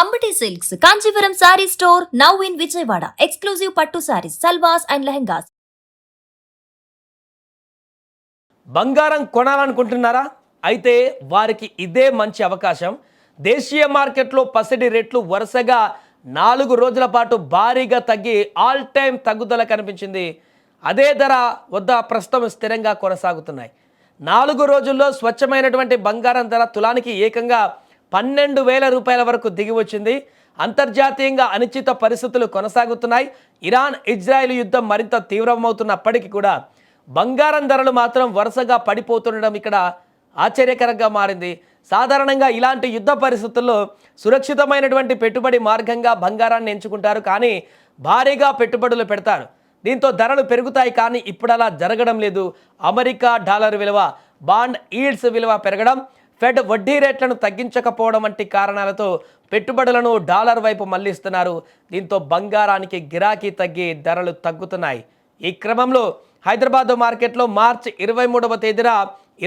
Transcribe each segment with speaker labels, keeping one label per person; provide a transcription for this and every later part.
Speaker 1: Ambati Silks, Kanchipuram Saree Store, now in Vijayawada. Exclusive Pattu Sarees, Salwars and Lehengas.
Speaker 2: బంగారం కొనాలనుకుంటున్నారా? అయితే వారికి ఇదే మంచి అవకాశం. దేశీయ మార్కెట్లో పసిడి రేట్లు వరుసగా 4 రోజుల పాటు భారీగా తగ్గి ఆల్ టైమ్ తగ్గుదల కనిపించింది. అదే ధర వద్ద ప్రస్తుతం స్థిరంగా కొనసాగుతున్నాయి. 4 రోజుల్లో స్వచ్ఛమైనటువంటి బంగారం ధర తులానికి ఏకంగా 12,000 రూపాయల వరకు దిగి వచ్చింది. అంతర్జాతీయంగా అనిశ్చిత పరిస్థితులు కొనసాగుతున్నాయి. ఇరాన్ ఇజ్రాయెల్ యుద్ధం మరింత తీవ్రమవుతున్నప్పటికీ కూడా బంగారం ధరలు మాత్రం వరుసగా పడిపోతుండడం ఇక్కడ ఆశ్చర్యకరంగా మారింది. సాధారణంగా ఇలాంటి యుద్ధ పరిస్థితుల్లో సురక్షితమైనటువంటి పెట్టుబడి మార్గంగా బంగారాన్ని ఎంచుకుంటారు, కానీ భారీగా పెట్టుబడులు పెడతారు. దీంతో ధరలు పెరుగుతాయి, కానీ ఇప్పుడు అలా జరగడం లేదు. అమెరికా డాలర్ విలువ, బాండ్ ఈల్డ్స్ విలువ పెరగడం, ఫెడ్ వడ్డీ రేట్లను తగ్గించకపోవడం వంటి కారణాలతో పెట్టుబడులను డాలర్ వైపు మళ్లిస్తున్నారు. దీంతో బంగారానికి గిరాకీ తగ్గి ధరలు తగ్గుతున్నాయి. ఈ క్రమంలో హైదరాబాద్ మార్కెట్లో మార్చి 23వ తేదీన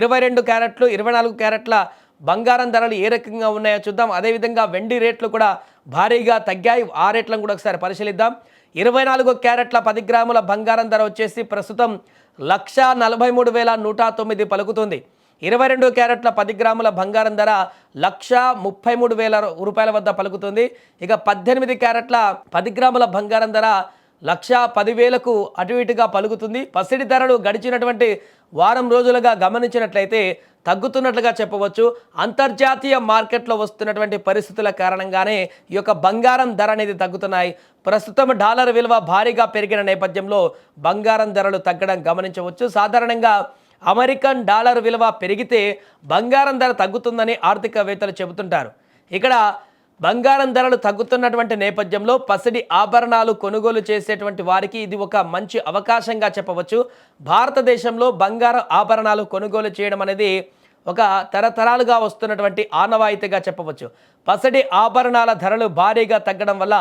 Speaker 2: 22 క్యారెట్లు 24 క్యారెట్ల బంగారం ధరలు ఏ రకంగా ఉన్నాయో చూద్దాం. అదేవిధంగా వెండి రేట్లు కూడా భారీగా తగ్గాయి. ఆ రేట్లను కూడా ఒకసారి పరిశీలిద్దాం. 24 క్యారెట్ల 10 గ్రాముల బంగారం ధర వచ్చేసి ప్రస్తుతం 1,43,109 పలుకుతుంది. 22 క్యారెట్ల 10 గ్రాముల బంగారం ధర 1,33,000 రూపాయల వద్ద పలుకుతుంది. ఇక 18 క్యారెట్ల 10 గ్రాముల బంగారం ధర 1,10,000కు అటు ఇటుగా పలుకుతుంది. పసిడి ధరలు గడిచినటువంటి వారం రోజులుగా గమనించినట్లయితే తగ్గుతున్నట్లుగా చెప్పవచ్చు. అంతర్జాతీయ మార్కెట్లో వస్తున్నటువంటి పరిస్థితుల కారణంగానే ఈ యొక్క బంగారం ధర అనేది తగ్గుతున్నాయి. ప్రస్తుతం డాలర్ విలువ భారీగా పెరిగిన నేపథ్యంలో బంగారం ధరలు తగ్గడం గమనించవచ్చు. సాధారణంగా అమెరికన్ డాలర్ విలువ పెరిగితే బంగారం ధర తగ్గుతుందని ఆర్థికవేత్తలు చెబుతుంటారు. ఇక్కడ బంగారం ధరలు తగ్గుతున్నటువంటి నేపథ్యంలో పసిడి ఆభరణాలు కొనుగోలు చేసేటువంటి వారికి ఇది ఒక మంచి అవకాశంగా చెప్పవచ్చు. భారతదేశంలో బంగారం ఆభరణాలు కొనుగోలు చేయడం అనేది ఒక తరతరాలుగా వస్తున్నటువంటి ఆనవాయితీగా చెప్పవచ్చు. పసిడి ఆభరణాల ధరలు భారీగా తగ్గడం వల్ల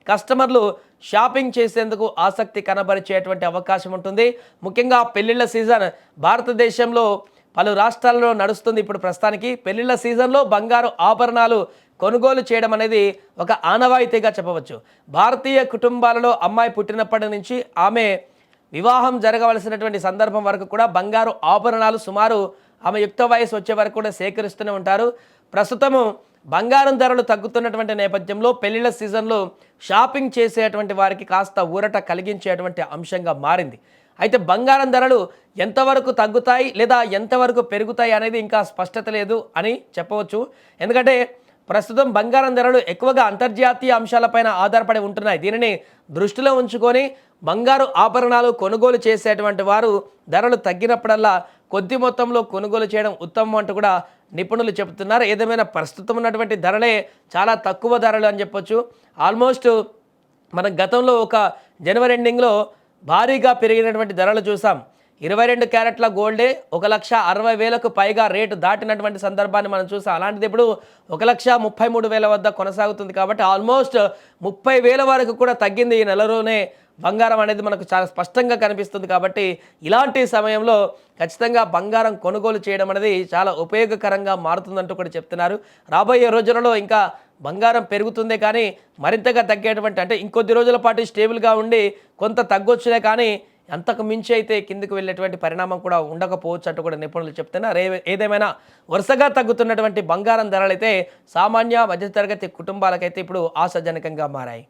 Speaker 2: కస్టమర్లు షాపింగ్ చేసేందుకు ఆసక్తి కనబరిచేటువంటి అవకాశం ఉంటుంది. ముఖ్యంగా పెళ్లిళ్ల సీజన్ భారతదేశంలో పలు రాష్ట్రాల్లో నడుస్తుంది. ఇప్పుడు ప్రస్తుతానికి పెళ్లిళ్ల సీజన్లో బంగారు ఆభరణాలు కొనుగోలు చేయడం అనేది ఒక ఆనవాయితీగా చెప్పవచ్చు. భారతీయ కుటుంబాలలో అమ్మాయి పుట్టినప్పటి నుంచి ఆమె వివాహం జరగవలసినటువంటి సందర్భం వరకు కూడా బంగారు ఆభరణాలు సుమారు ఆమె యుక్త వయసు వచ్చే వరకు కూడా సేకరిస్తూనే ఉంటారు. ప్రస్తుతము బంగారం ధరలు తగ్గుతున్నటువంటి నేపథ్యంలో పెళ్లిళ్ల సీజన్లో షాపింగ్ చేసేటువంటి వారికి కాస్త ఊరట కలిగించేటువంటి అంశంగా మారింది. అయితే బంగారం ధరలు ఎంతవరకు తగ్గుతాయి లేదా ఎంతవరకు పెరుగుతాయి అనేది ఇంకా స్పష్టత లేదు అని చెప్పవచ్చు. ఎందుకంటే ప్రస్తుతం బంగారం ధరలు ఎక్కువగా అంతర్జాతీయ అంశాలపైన ఆధారపడి ఉంటున్నాయి. దీనిని దృష్టిలో ఉంచుకొని బంగారు ఆభరణాలు కొనుగోలు చేసేటువంటి వారు ధరలు తగ్గినప్పుడల్లా కొద్ది మొత్తంలో కొనుగోలు చేయడం ఉత్తమం అంటూ కూడా నిపుణులు చెబుతున్నారు. ఏదేమైనా ప్రస్తుతం ఉన్నటువంటి ధరలే చాలా తక్కువ ధరలు అని చెప్పొచ్చు. ఆల్మోస్ట్ మనం గతంలో ఒక జనవరి ఎండింగ్లో భారీగా పెరిగినటువంటి ధరలు చూసాం. 22 క్యారెట్ల గోల్డే 1,60,000కు పైగా రేటు దాటినటువంటి సందర్భాన్ని మనం చూసాం. అలాంటిది ఇప్పుడు 1,33,000 వద్ద కొనసాగుతుంది. కాబట్టి ఆల్మోస్ట్ 30,000 వరకు కూడా తగ్గింది ఈ నెలలోనే బంగారం అనేది మనకు చాలా స్పష్టంగా కనిపిస్తుంది. కాబట్టి ఇలాంటి సమయంలో ఖచ్చితంగా బంగారం కొనుగోలు చేయడం అనేది చాలా ఉపయోగకరంగా మారుతుందంటూ కూడా చెప్తున్నారు. రాబోయే రోజులలో ఇంకా బంగారం పెరుగుతుందే కానీ మరింతగా తగ్గేటువంటి, అంటే ఇంకొద్ది రోజుల పాటు స్టేబుల్గా ఉండి కొంత తగ్గొచ్చులే కానీ అంతకు మించి అయితే కిందికి వెళ్ళేటువంటి పరిణామం కూడా ఉండకపోవచ్చు అంటూ కూడా నిపుణులు చెప్తున్నారు. ఏదేమైనా వరుసగా తగ్గుతున్నటువంటి బంగారం ధరలు అయితే సామాన్య మధ్యతరగతి కుటుంబాలకైతే ఇప్పుడు ఆశాజనకంగా మారాయి.